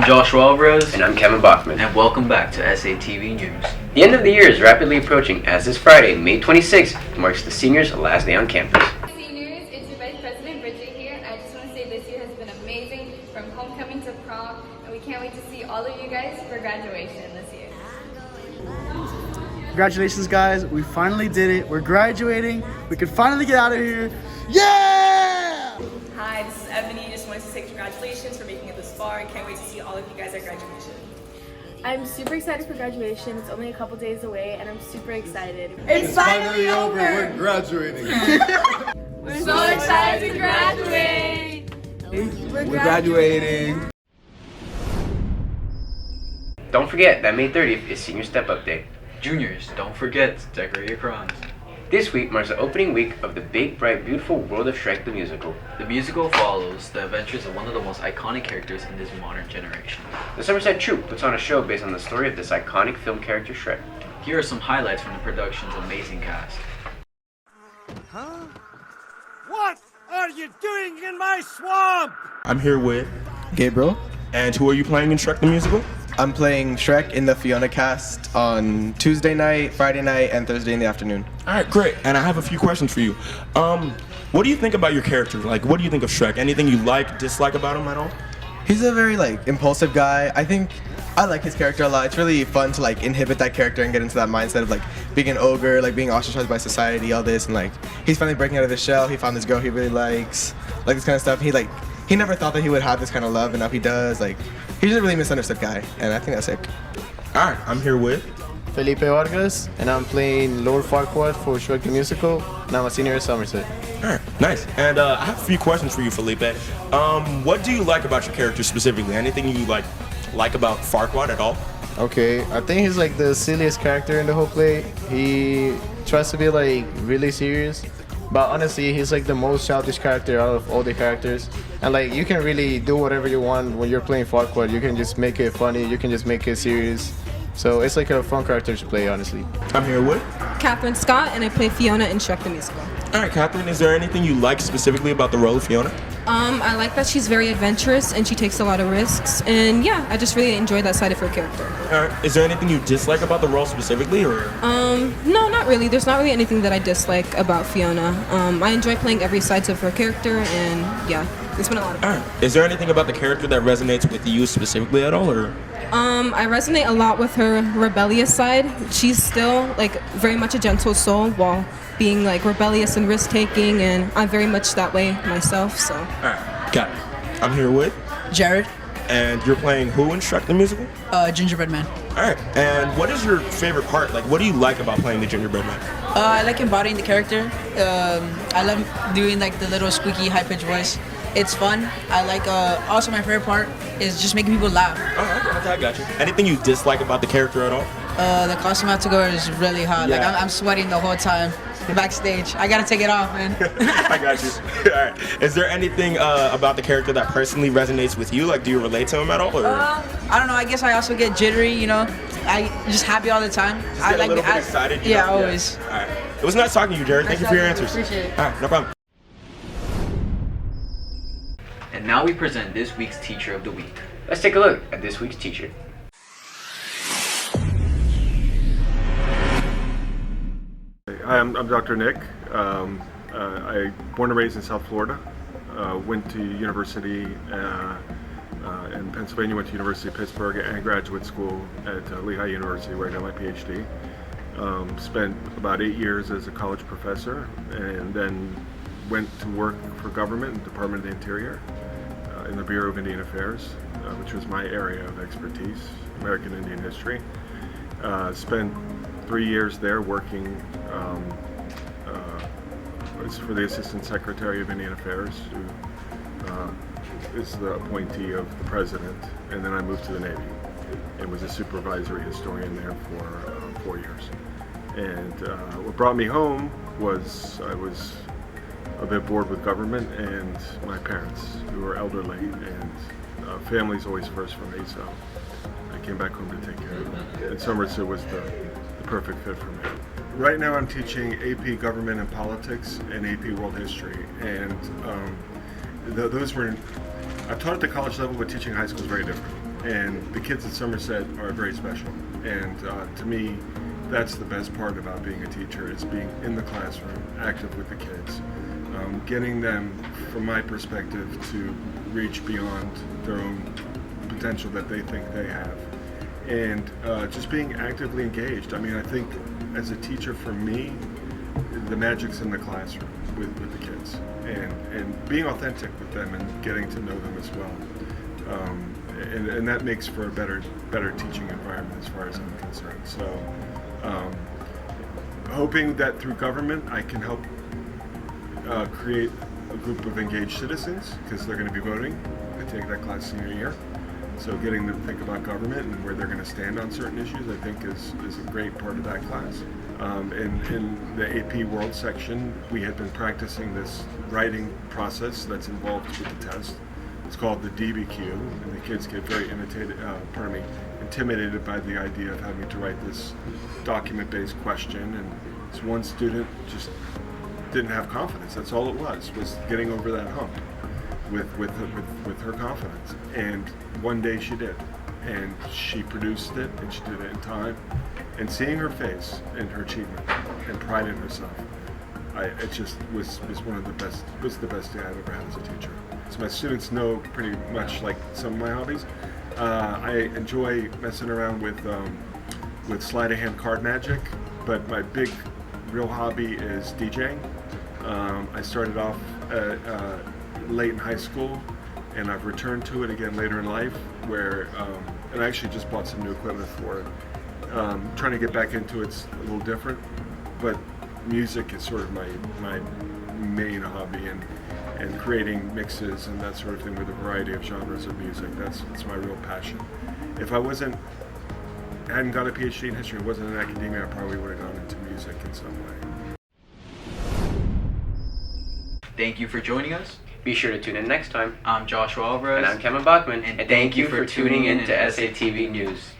I'm Joshua Alvarez. And I'm Kevin Bachman. And welcome back to SATV News. The end of the year is rapidly approaching as this Friday, May 26th, marks the seniors' last day on campus. Seniors, it's your Vice President Bridget here. I just want to say this year has been amazing, from homecoming to prom, and we can't wait to see all of you guys for graduation this year. Congratulations, guys. We finally did it. We're graduating. We can finally get out of here. Yeah! Hi, this is Ebony. Just wanted to say congratulations for making it this far. I can't wait to see all of you guys at graduation. I'm super excited for graduation. It's only a couple days away and I'm super excited. It's finally over. We're graduating. We're so excited to graduate. We're graduating. Don't forget that May 30th is Senior Step Up Day. Juniors, don't forget to decorate your crowns. This week marks the opening week of the Big, Bright, Beautiful World of Shrek the Musical. The musical follows the adventures of one of the most iconic characters in this modern generation. The Somerset Troupe puts on a show based on the story of this iconic film character Shrek. Here are some highlights from the production's amazing cast. Huh? What are you doing in my swamp? I'm here with Gabriel. And who are you playing in Shrek the Musical? I'm playing Shrek in the Fiona cast on Tuesday night, Friday night, and Thursday in the afternoon. Alright, great. And I have a few questions for you. What do you think about your character? Like, what do you think of Shrek? Anything you like, dislike about him at all? He's a very, impulsive guy. I think I like his character a lot. It's really fun to, inhibit that character and get into that mindset of, being an ogre, being ostracized by society, all this. And, he's finally breaking out of his shell. He found this girl he really likes, this kind of stuff. He never thought that he would have this kind of love, and now he does. He's just a really misunderstood guy, and I think that's sick. Alright, I'm here with Felipe Vargas, and I'm playing Lord Farquaad for Shrek the Musical, and I'm a senior at Somerset. Alright, nice. And I have a few questions for you, Felipe. What do you like about your character specifically? Anything you like about Farquaad at all? Okay, I think he's the silliest character in the whole play. He tries to be really serious, but honestly, he's the most childish character out of all the characters. And you can really do whatever you want when you're playing Farquaad. You can just make it funny, you can just make it serious. So it's a fun character to play, honestly. I'm here with Catherine Scott, and I play Fiona in Shrek the Musical. Alright, Catherine, is there anything you like specifically about the role of Fiona? I like that she's very adventurous and she takes a lot of risks. And yeah, I just really enjoy that side of her character. Alright, is there anything you dislike about the role specifically, or? No, not really. There's not really anything that I dislike about Fiona. I enjoy playing every side of her character, and yeah, it's been a lot of fun. Alright, is there anything about the character that resonates with you specifically at all, or? I resonate a lot with her rebellious side. She's still very much a gentle soul while being rebellious and risk-taking, and I'm very much that way myself, so. Alright, got it. I'm here with Jared. And you're playing who in Shrek the Musical? Gingerbread Man. Alright, and what is your favorite part? What do you like about playing the Gingerbread Man? I like embodying the character. I love doing the little squeaky high-pitched voice. It's fun. I like, also my favorite part is just making people laugh. Oh, okay, I got you. Anything you dislike about the character at all? The costume I have to go is really hot. Yeah. I'm sweating the whole time backstage. I gotta take it off, man. I got you. Alright. Is there anything about the character that personally resonates with you? Do you relate to him at all? Or? I don't know. I guess I also get jittery, I just happy all the time. Just get a little bit excited? Yeah, always. Yeah. Alright. It was nice talking to you, Jared. Thank you for your answers. Appreciate it. Alright, no problem. And now we present this week's Teacher of the Week. Let's take a look at this week's teacher. Hi, I'm Dr. Nick. I born and raised in South Florida. Went to university in Pennsylvania, went to University of Pittsburgh and graduate school at Lehigh University where I got my PhD. Spent about 8 years as a college professor and then went to work for government in the Department of the Interior in the Bureau of Indian Affairs, which was my area of expertise, American Indian history. Spent 3 years there working for the Assistant Secretary of Indian Affairs, who is the appointee of the President, and then I moved to the Navy and was a supervisory historian there for 4 years. And what brought me home was I was a bit bored with government and my parents, who were elderly, and family's always first for me, so I came back home to take care of them. And Somerset was the perfect fit for me. Right now I'm teaching AP Government and Politics and AP World History, and those were, I've taught at the college level, but teaching high school is very different. And the kids at Somerset are very special. And to me, that's the best part about being a teacher, is being in the classroom, active with the kids, getting them, from my perspective, to reach beyond their own potential that they think they have. And just being actively engaged. I mean, I think as a teacher, for me, the magic's in the classroom with the kids, and being authentic with them and getting to know them as well. And that makes for a better teaching environment as far as I'm concerned. So hoping that through government I can help create a group of engaged citizens, because they're going to be voting. I take that class senior year. So getting them to think about government and where they're going to stand on certain issues, I think is a great part of that class. In the AP World section, we had been practicing this writing process that's involved with the test. It's called the DBQ, and the kids get very intimidated by the idea of having to write this document-based question. And this one student just didn't have confidence. That's all it was getting over that hump with her confidence. And one day she did, and she produced it, and she did it in time. And seeing her face and her achievement and pride in herself, it just was one of the best. Was the best day I've ever had as a teacher. So my students know pretty much like some of my hobbies. I enjoy messing around with sleight of hand card magic, but my big real hobby is DJing. I started off late in high school, and I've returned to it again later in life, where and I actually just bought some new equipment for it. Trying to get back into it's a little different, but music is sort of my main hobby, and creating mixes and that sort of thing with a variety of genres of music. That's my real passion. If I hadn't got a PhD in history, wasn't in academia, I probably would have gone into music in some way. Thank you for joining us. Be sure to tune in next time. I'm Joshua Alvarez. And I'm Kevin Bachman. And thank you for tuning in to SATV News.